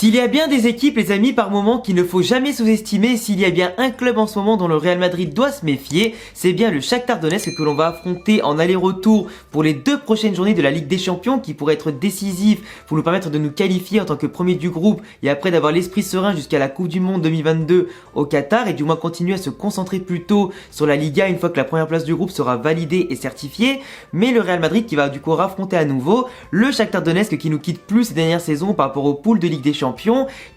S'il y a bien des équipes, les amis, par moment qu'il ne faut jamais sous-estimer, s'il y a bien un club en ce moment dont le Real Madrid doit se méfier, c'est bien le Shakhtar Donetsk que l'on va affronter en aller-retour pour les 2 prochaines journées de la Ligue des Champions qui pourraient être décisives pour nous permettre de nous qualifier en tant que premier du groupe et après d'avoir l'esprit serein jusqu'à la Coupe du Monde 2022 au Qatar et du moins continuer à se concentrer plutôt sur la Liga une fois que la première place du groupe sera validée et certifiée. Mais le Real Madrid qui va du coup affronter à nouveau le Shakhtar Donetsk qui nous quitte plus ces dernières saisons par rapport aux poules de Ligue des Champions,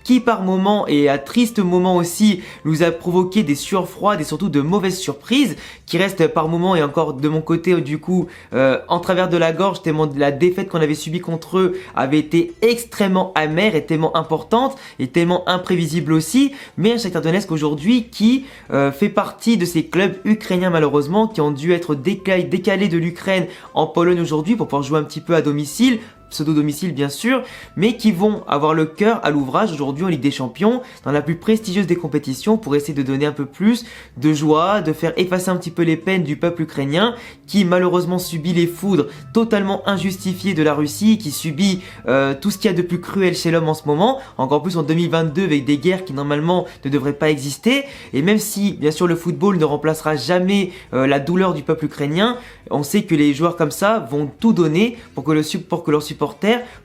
qui par moments et à tristes moments aussi nous a provoqué des sueurs froides et surtout de mauvaises surprises, qui restent par moments et encore de mon côté du coup en travers de la gorge tellement la défaite qu'on avait subie contre eux avait été extrêmement amère et tellement importante et tellement imprévisible aussi. Mais un Shakhtar Donetsk aujourd'hui qui fait partie de ces clubs ukrainiens malheureusement qui ont dû être décalés de l'Ukraine en Pologne aujourd'hui pour pouvoir jouer un petit peu à domicile, pseudo-domicile bien sûr, mais qui vont avoir le cœur à l'ouvrage aujourd'hui en Ligue des Champions, dans la plus prestigieuse des compétitions, pour essayer de donner un peu plus de joie, de faire effacer un petit peu les peines du peuple ukrainien, qui malheureusement subit les foudres totalement injustifiées de la Russie, qui subit tout ce qu'il y a de plus cruel chez l'homme en ce moment, encore plus en 2022 avec des guerres qui normalement ne devraient pas exister, et même si bien sûr le football ne remplacera jamais la douleur du peuple ukrainien, on sait que les joueurs comme ça vont tout donner pour que leurs supporters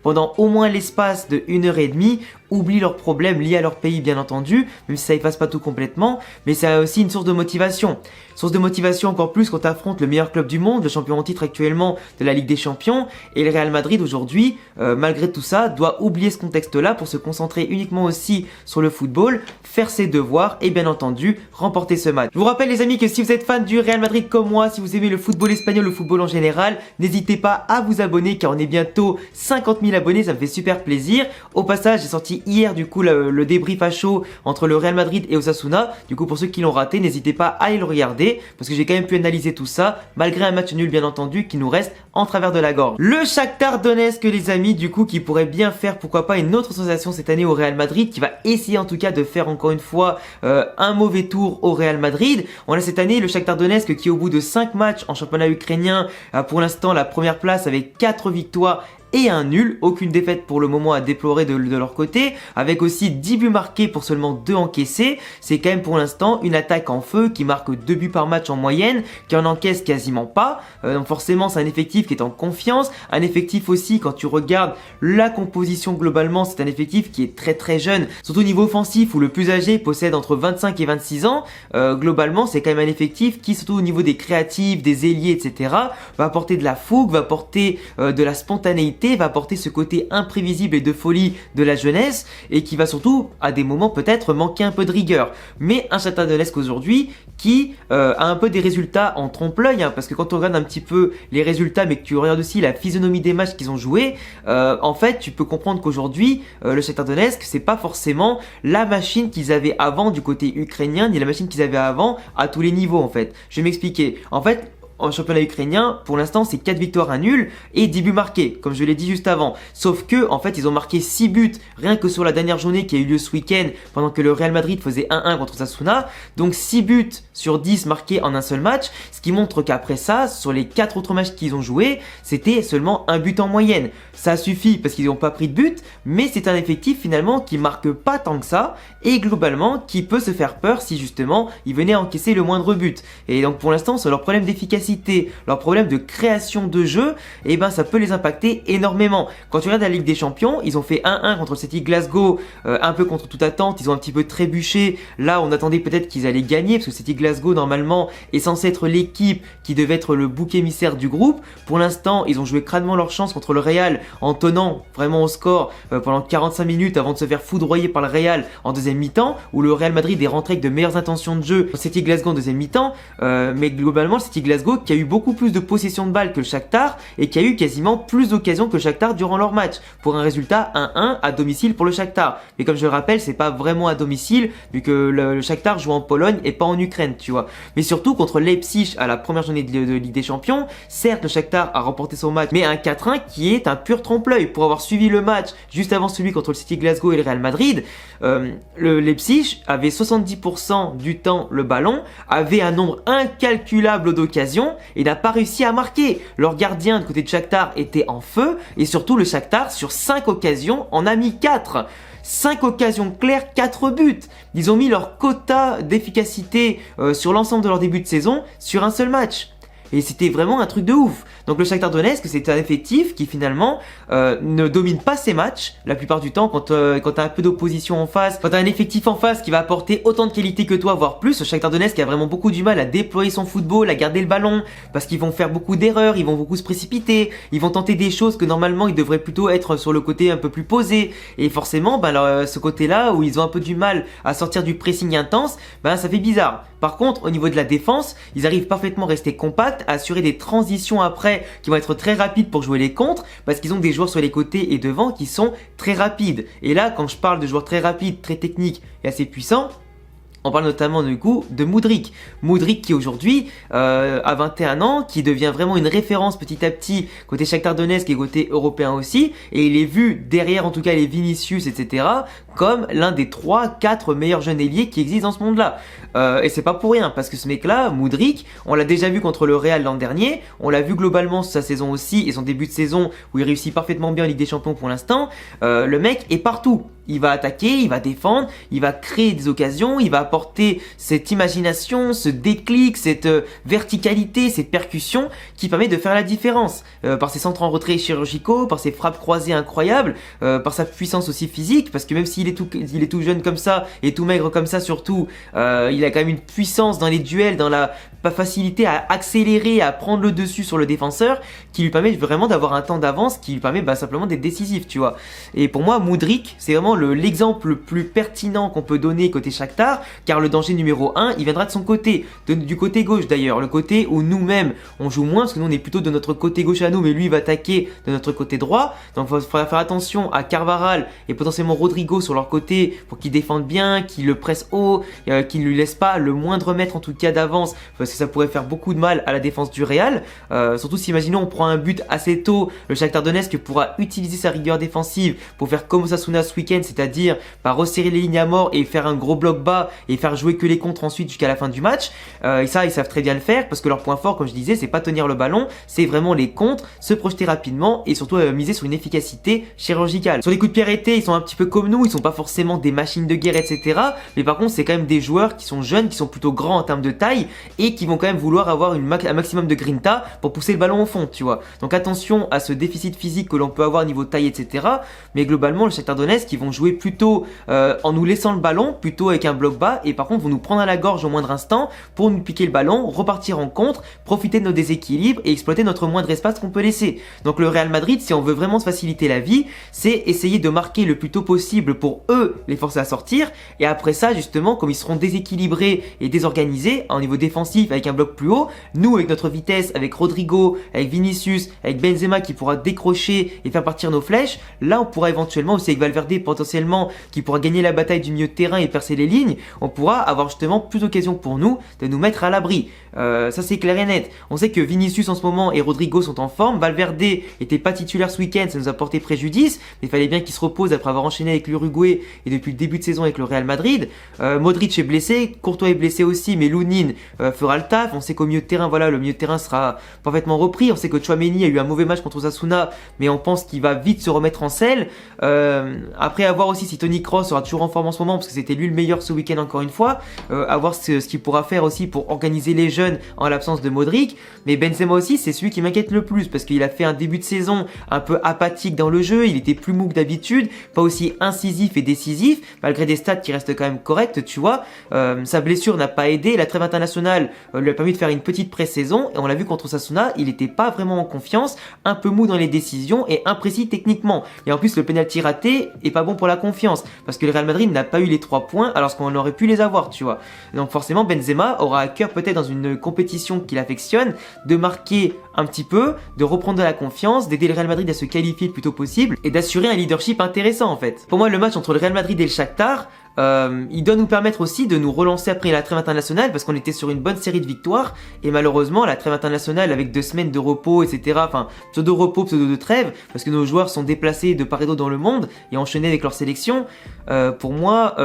pendant au moins l'espace de 1h30 oublient leurs problèmes liés à leur pays bien entendu, même si ça efface pas tout complètement, mais c'est aussi une source de motivation. Source de motivation encore plus quand tu affrontes le meilleur club du monde, le champion en titre actuellement de la Ligue des Champions, et le Real Madrid aujourd'hui, malgré tout ça, doit oublier ce contexte-là pour se concentrer uniquement aussi sur le football, faire ses devoirs et bien entendu remporter ce match. Je vous rappelle les amis que si vous êtes fan du Real Madrid comme moi, si vous aimez le football espagnol, le football en général, n'hésitez pas à vous abonner car on est bientôt 50 000 abonnés, ça me fait super plaisir. Au passage, j'ai sorti hier du coup le débrief à chaud entre le Real Madrid et Osasuna. Du coup pour ceux qui l'ont raté, n'hésitez pas à aller le regarder parce que j'ai quand même pu analyser tout ça malgré un match nul bien entendu qui nous reste en travers de la gorge. Le Shakhtar Donetsk les amis du coup qui pourrait bien faire pourquoi pas une autre sensation cette année au Real Madrid, qui va essayer en tout cas de faire encore une fois un mauvais tour au Real Madrid. On a cette année le Shakhtar Donetsk qui au bout de 5 matchs en championnat ukrainien a pour l'instant la première place avec 4 victoires et un nul, aucune défaite pour le moment à déplorer de leur côté, avec aussi 10 buts marqués pour seulement 2 encaissés. C'est quand même pour l'instant une attaque en feu qui marque 2 buts par match en moyenne, qui en encaisse quasiment pas, donc forcément c'est un effectif qui est en confiance, un effectif aussi quand tu regardes la composition globalement, c'est un effectif qui est très très jeune, surtout au niveau offensif où le plus âgé possède entre 25 et 26 ans, globalement c'est quand même un effectif qui surtout au niveau des créatifs, des ailiers etc, va apporter de la fougue, va apporter de la spontanéité, va apporter ce côté imprévisible et de folie de la jeunesse et qui va surtout à des moments peut-être manquer un peu de rigueur. Mais un Shakhtar Donetsk aujourd'hui qui a un peu des résultats en trompe-l'œil parce que quand on regarde un petit peu les résultats mais que tu regardes aussi la physionomie des matchs qu'ils ont joués, en fait tu peux comprendre qu'aujourd'hui le Shakhtar Donetsk c'est pas forcément la machine qu'ils avaient avant du côté ukrainien ni la machine qu'ils avaient avant à tous les niveaux en fait. Je vais m'expliquer. En fait en championnat ukrainien, pour l'instant, c'est 4 victoires, 1 nul et 10 buts marqués, comme je l'ai dit juste avant. Sauf que, en fait, ils ont marqué 6 buts rien que sur la dernière journée qui a eu lieu ce week-end, pendant que le Real Madrid faisait 1-1 contre Osasuna. Donc 6 buts sur 10 marqués en un seul match, ce qui montre qu'après ça, sur les 4 autres matchs qu'ils ont joués, c'était seulement 1 but en moyenne. Ça suffit parce qu'ils n'ont pas pris de but, mais c'est un effectif finalement qui marque pas tant que ça, et globalement, qui peut se faire peur si justement, ils venaient encaisser le moindre but. Et donc pour l'instant, sur leur problème d'efficacité, leur problème de création de jeu, et ben ça peut les impacter énormément. Quand tu regardes la Ligue des Champions, ils ont fait 1-1 contre le Celtic Glasgow, un peu contre toute attente, ils ont un petit peu trébuché. Là, on attendait peut-être qu'ils allaient gagner parce que Celtic Glasgow normalement est censé être l'équipe qui devait être le bouc émissaire du groupe. Pour l'instant, ils ont joué crânement leur chance contre le Real en tenant vraiment au score pendant 45 minutes avant de se faire foudroyer par le Real en deuxième mi-temps, où le Real Madrid est rentré avec de meilleures intentions de jeu au Celtic Glasgow en deuxième mi-temps, mais globalement le Celtic Glasgow qui a eu beaucoup plus de possession de balles que le Shakhtar et qui a eu quasiment plus d'occasions que le Shakhtar durant leur match, pour un résultat 1-1 à domicile pour le Shakhtar. Mais comme je le rappelle, c'est pas vraiment à domicile vu que le Shakhtar joue en Pologne et pas en Ukraine, tu vois. Mais surtout contre Leipzig à la première journée de Ligue des Champions, certes le Shakhtar a remporté son match, mais un 4-1 qui est un pur trompe-l'œil. Pour avoir suivi le match juste avant celui contre le City Glasgow et le Real Madrid, le Leipzig avait 70% du temps le ballon, avait un nombre incalculable d'occasions et n'a pas réussi à marquer. Leur gardien de côté de Shakhtar était en feu et surtout le Shakhtar sur 5 occasions en a mis 4. 5 occasions claires, 4 buts. Ils ont mis leur quota d'efficacité sur l'ensemble de leur début de saison sur un seul match. Et c'était vraiment un truc de ouf. Donc le Shakhtar Donetsk, c'est un effectif qui finalement ne domine pas ses matchs la plupart du temps quand t'as un peu d'opposition en face, quand t'as un effectif en face qui va apporter autant de qualité que toi, voire plus. Le Shakhtar Donetsk a vraiment beaucoup du mal à déployer son football, à garder le ballon, parce qu'ils vont faire beaucoup d'erreurs, ils vont beaucoup se précipiter, ils vont tenter des choses que normalement ils devraient plutôt être sur le côté un peu plus posé. Et forcément, ce côté-là où ils ont un peu du mal à sortir du pressing intense, ça fait bizarre. Par contre, au niveau de la défense, ils arrivent parfaitement à rester compacts, à assurer des transitions après qui vont être très rapides pour jouer les contres, parce qu'ils ont des joueurs sur les côtés et devant qui sont très rapides. Et là, quand je parle de joueurs très rapides, très techniques et assez puissants, on parle notamment du coup de Mudryk. Mudryk qui aujourd'hui a 21 ans, qui devient vraiment une référence petit à petit côté Shakhtar Donetsk et côté européen aussi. Et il est vu derrière en tout cas les Vinicius etc. comme l'un des 3-4 meilleurs jeunes ailiers qui existent dans ce monde-là. Et c'est pas pour rien parce que ce mec-là, Mudryk, on l'a déjà vu contre le Real l'an dernier. On l'a vu globalement sur sa saison aussi et son début de saison où il réussit parfaitement bien en Ligue des Champions pour l'instant. Le mec est partout. Il va attaquer, il va défendre, il va créer des occasions, il va apporter cette imagination, ce déclic, cette verticalité, cette percussion qui permet de faire la différence. Par ses centres en retrait chirurgicaux, par ses frappes croisées incroyables, par sa puissance aussi physique, parce que même s'il est tout jeune comme ça et tout maigre comme ça surtout, il a quand même une puissance dans les duels, dans la facilité à accélérer, à prendre le dessus sur le défenseur, qui lui permet vraiment d'avoir un temps d'avance, qui lui permet simplement d'être décisif, tu vois. Et pour moi, Mudryk, c'est vraiment l'exemple le plus pertinent qu'on peut donner côté Shakhtar, car le danger numéro 1, il viendra de son côté, du côté gauche d'ailleurs, le côté où nous-mêmes on joue moins, parce que nous on est plutôt de notre côté gauche à nous, mais lui il va attaquer de notre côté droit, donc il faudra faire attention à Carvajal et potentiellement Rodrigo sur leur côté pour qu'ils défendent bien, qu'ils le pressent haut, qu'ils ne lui laissent pas le moindre mètre en tout cas d'avance, parce que ça pourrait faire beaucoup de mal à la défense du Real, surtout si imaginons on prend un but assez tôt, le Shakhtar Donetsk pourra utiliser sa rigueur défensive pour faire comme Osasuna ce week-end, c'est-à-dire resserrer les lignes à mort et faire un gros bloc bas et faire jouer que les contres ensuite jusqu'à la fin du match. Et ça, ils savent très bien le faire parce que leur point fort, comme je disais, c'est pas tenir le ballon, c'est vraiment les contres, se projeter rapidement et surtout miser sur une efficacité chirurgicale. Sur les coups de pied arrêtés, ils sont un petit peu comme nous, ils sont pas forcément des machines de guerre, etc. Mais par contre, c'est quand même des joueurs qui sont jeunes, qui sont plutôt grands en termes de taille et qui vont quand même vouloir avoir un maximum de grinta pour pousser le ballon au fond, tu vois. Donc attention à ce déficit physique que l'on peut avoir niveau taille, etc. Mais globalement, le Shakhtar Donetsk, ils vont jouer plutôt en nous laissant le ballon, plutôt avec un bloc bas, et par contre vont nous prendre à la gorge au moindre instant pour nous piquer le ballon, repartir en contre, profiter de nos déséquilibres et exploiter notre moindre espace qu'on peut laisser. Donc le Real Madrid, si on veut vraiment se faciliter la vie, c'est essayer de marquer le plus tôt possible pour eux les forcer à sortir, et après ça justement, comme ils seront déséquilibrés et désorganisés au niveau défensif avec un bloc plus haut, nous avec notre vitesse, avec Rodrigo, avec Vinicius, avec Benzema qui pourra décrocher et faire partir nos flèches, là on pourra éventuellement aussi avec Valverde potentiellement qui pourra gagner la bataille du milieu de terrain et percer les lignes, on pourra avoir justement plus d'occasions pour nous de nous mettre à l'abri. Ça c'est clair et net. On sait que Vinicius en ce moment et Rodrigo sont en forme, Valverde était pas titulaire ce week-end, ça nous a porté préjudice, mais il fallait bien qu'il se repose après avoir enchaîné avec l'Uruguay et depuis le début de saison avec le Real Madrid. Modric est blessé, Courtois est blessé aussi, mais Lunin fera le taf. On sait qu'au milieu de terrain, voilà, le milieu de terrain sera parfaitement repris. On sait que Tchouaméni a eu un mauvais match contre Osasuna, mais on pense qu'il va vite se remettre en selle. Après, à voir aussi si Toni Kroos sera toujours en forme en ce moment, parce que c'était lui le meilleur ce week-end encore une fois. À voir ce qu'il pourra faire aussi pour organiser les jeunes en l'absence de Modric. Mais Benzema aussi, c'est celui qui m'inquiète le plus, parce qu'il a fait un début de saison un peu apathique dans le jeu, il était plus mou que d'habitude, pas aussi incisif et décisif, malgré des stats qui restent quand même correctes, tu vois. Sa blessure n'a pas aidé, la trêve internationale lui a permis de faire une petite pré-saison, et on l'a vu contre Osasuna, il était pas vraiment en confiance, un peu mou dans les décisions et imprécis techniquement. Et en plus, le penalty raté est pas bon pour la confiance, parce que le Real Madrid n'a pas eu les 3 points alors qu'on aurait pu les avoir, tu vois. Donc forcément, Benzema aura à cœur peut-être dans une compétition qu'il affectionne de marquer un petit peu, de reprendre de la confiance, d'aider le Real Madrid à se qualifier le plus tôt possible et d'assurer un leadership intéressant en fait. Pour moi, le match entre le Real Madrid et le Shakhtar, il doit nous permettre aussi de nous relancer après la trêve internationale parce qu'on était sur une bonne série de victoires et malheureusement la trêve internationale avec 2 semaines de repos etc, enfin pseudo repos, pseudo de trêve parce que nos joueurs sont déplacés de part et d'autre dans le monde et enchaînés avec leur sélection, pour moi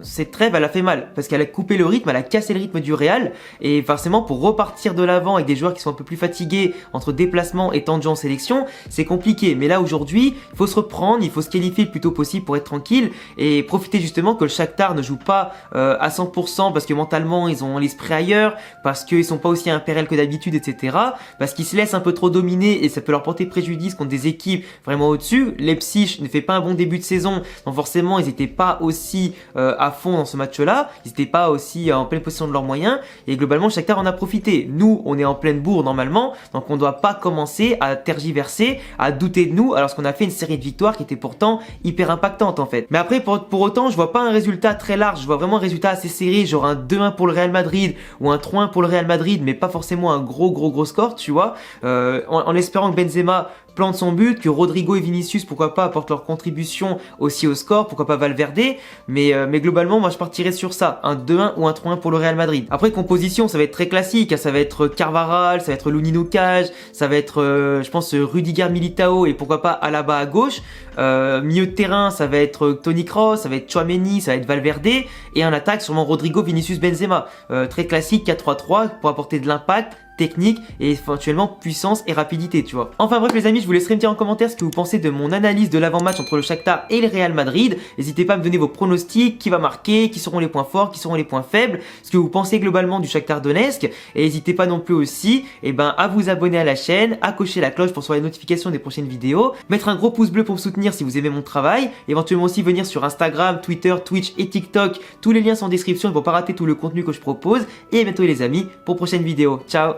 cette trêve elle a fait mal parce qu'elle a coupé le rythme, elle a cassé le rythme du Real et forcément pour repartir de l'avant avec des joueurs qui sont un peu plus fatigués entre déplacement et temps de jeu en sélection c'est compliqué. Mais là aujourd'hui il faut se reprendre, il faut se qualifier le plus tôt possible pour être tranquille et profiter justement que le Shakhtar ne joue pas à 100% parce que mentalement ils ont l'esprit ailleurs, parce qu'ils sont pas aussi impériaux que d'habitude etc, parce qu'ils se laissent un peu trop dominer et ça peut leur porter préjudice contre des équipes vraiment au-dessus. Leipzig ne fait pas un bon début de saison donc forcément ils n'étaient pas aussi à fond dans ce match là, ils n'étaient pas aussi en pleine possession de leurs moyens et globalement le Shakhtar en a profité. Nous on est en pleine bourre normalement donc on ne doit pas commencer à tergiverser, à douter de nous alors qu'on a fait une série de victoires qui était pourtant hyper impactante en fait. Mais après pour autant je vois pas un résultat très large, je vois vraiment un résultat assez serré, genre un 2-1 pour le Real Madrid ou un 3-1 pour le Real Madrid mais pas forcément un gros score tu vois, en espérant que Benzema plante son but, que Rodrigo et Vinicius pourquoi pas apportent leur contribution aussi au score, pourquoi pas Valverde, mais globalement moi je partirais sur ça, un 2-1 ou un 3-1 pour le Real Madrid. Après composition ça va être très classique, hein, ça va être Carvajal, ça va être Lunin au cage, ça va être je pense Rudiger, Militao et pourquoi pas Alaba à gauche, milieu de terrain ça va être Toni Kroos, ça va être Tchouaméni, ça va être Valverde et en attaque sûrement Rodrigo, Vinicius, Benzema, très classique 4-3-3 pour apporter de l'impact, technique et éventuellement puissance et rapidité tu vois. Enfin bref les amis, je vous laisserai me dire en commentaire ce que vous pensez de mon analyse de l'avant-match entre le Shakhtar et le Real Madrid. N'hésitez pas à me donner vos pronostics, qui va marquer, qui seront les points forts, qui seront les points faibles, ce que vous pensez globalement du Shakhtar Donetsk et n'hésitez pas non plus aussi à vous abonner à la chaîne, à cocher la cloche pour recevoir les notifications des prochaines vidéos, mettre un gros pouce bleu pour me soutenir si vous aimez mon travail, éventuellement aussi venir sur Instagram, Twitter, Twitch et TikTok, tous les liens sont en description pour pas rater tout le contenu que je propose et à bientôt les amis pour prochaine vidéo. Ciao.